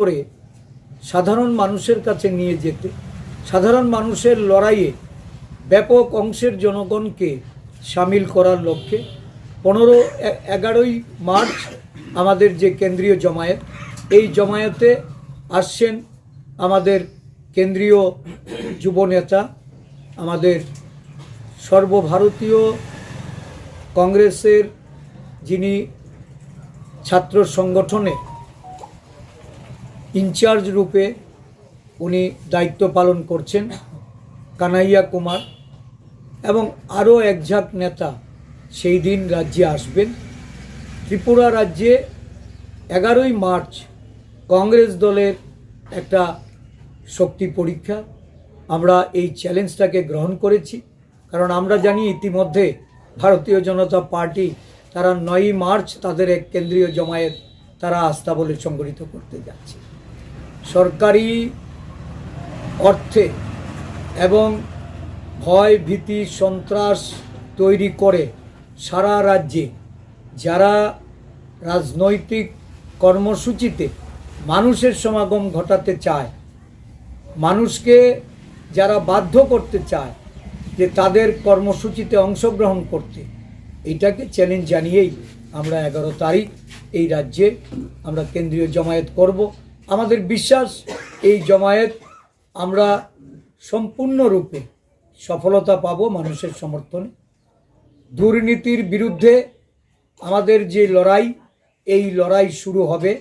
করে সাধারণ মানুষের কাছে নিয়ে যেতে, সাধারণ মানুষের লড়াইয়ে ব্যাপক অংশের জনগণকে সামিল করার লক্ষ্যে 11ই মার্চ আমাদের যে কেন্দ্রীয় জমায়েত, এই জমায়েতে আসছেন আমাদের কেন্দ্রীয় যুব নেতা, আমাদের সর্বভারতীয় কংগ্রেসের যিনি ছাত্র সংগঠনে ইনচার্জ রূপে উনি দায়িত্ব পালন করছেন কানাইয়া কুমার, এবং আরও একঝাঁক নেতা সেই দিন রাজ্যে আসবেন। ত্রিপুরা রাজ্যে 11ই মার্চ কংগ্রেস দলের একটা শক্তি পরীক্ষা। আমরা এই চ্যালেঞ্জটাকে গ্রহণ করেছি, কারণ আমরা জানি ইতিমধ্যে ভারতীয় জনতা পার্টি তারা 9ই মার্চ তাদের এক কেন্দ্রীয় জমায়েত তারা আস্থা বলে সংগঠিত করতে যাচ্ছে। সরকারি অর্থে এবং ভয় ভীতি সন্ত্রাস তৈরি করে সারা রাজ্যে যারা রাজনৈতিক কর্মসূচিতে মানুষের সমাগম ঘটাতে চায়, মানুষকে যারা বাধ্য করতে চায় যে তাদের কর্মসূচিতে অংশগ্রহণ করতে, এইটাকে চ্যালেঞ্জ জানিয়েই আমরা 11 তারিখ এই রাজ্যে আমরা কেন্দ্রীয় জমায়েত করব। আমাদের বিশ্বাস এই জমায়েত আমরা সম্পূর্ণরূপে সফলতা পাবো মানুষের সমর্থনে। দুর্নীতির বিরুদ্ধে আমাদের যে লড়াই, এই লড়াই শুরু হবে।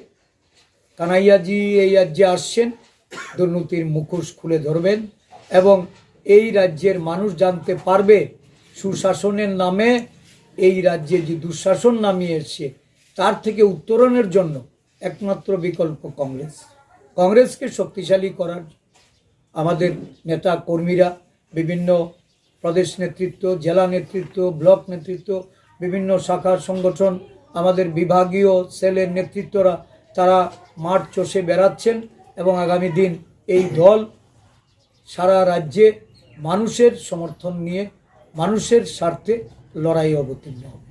কানাইয়াজি এই রাজ্যে আসছেন, দুর্নীতির মুখোশ খুলে ধরবেন এবং এই রাজ্যের মানুষ জানতে পারবে সুশাসনের নামে এই রাজ্যে যে দুঃশাসন নামিয়ে এসছে তার থেকে উত্তরণের জন্য একমাত্র বিকল্প কংগ্রেস। কংগ্রেসকে শক্তিশালী করার আমাদের নেতা কর্মীরা, বিভিন্ন প্রদেশ নেতৃত্ব, জেলা নেতৃত্ব, ব্লক নেতৃত্ব, বিভিন্ন শাখা সংগঠন, আমাদের বিভাগীয় সেলের নেতৃত্বরা তারা মাঠ চষে বেড়াচ্ছেন এবং আগামী দিন এই দল সারা রাজ্যে মানুষের সমর্থন নিয়ে মানুষের স্বার্থে লড়াই অবতীর্ণ হবে।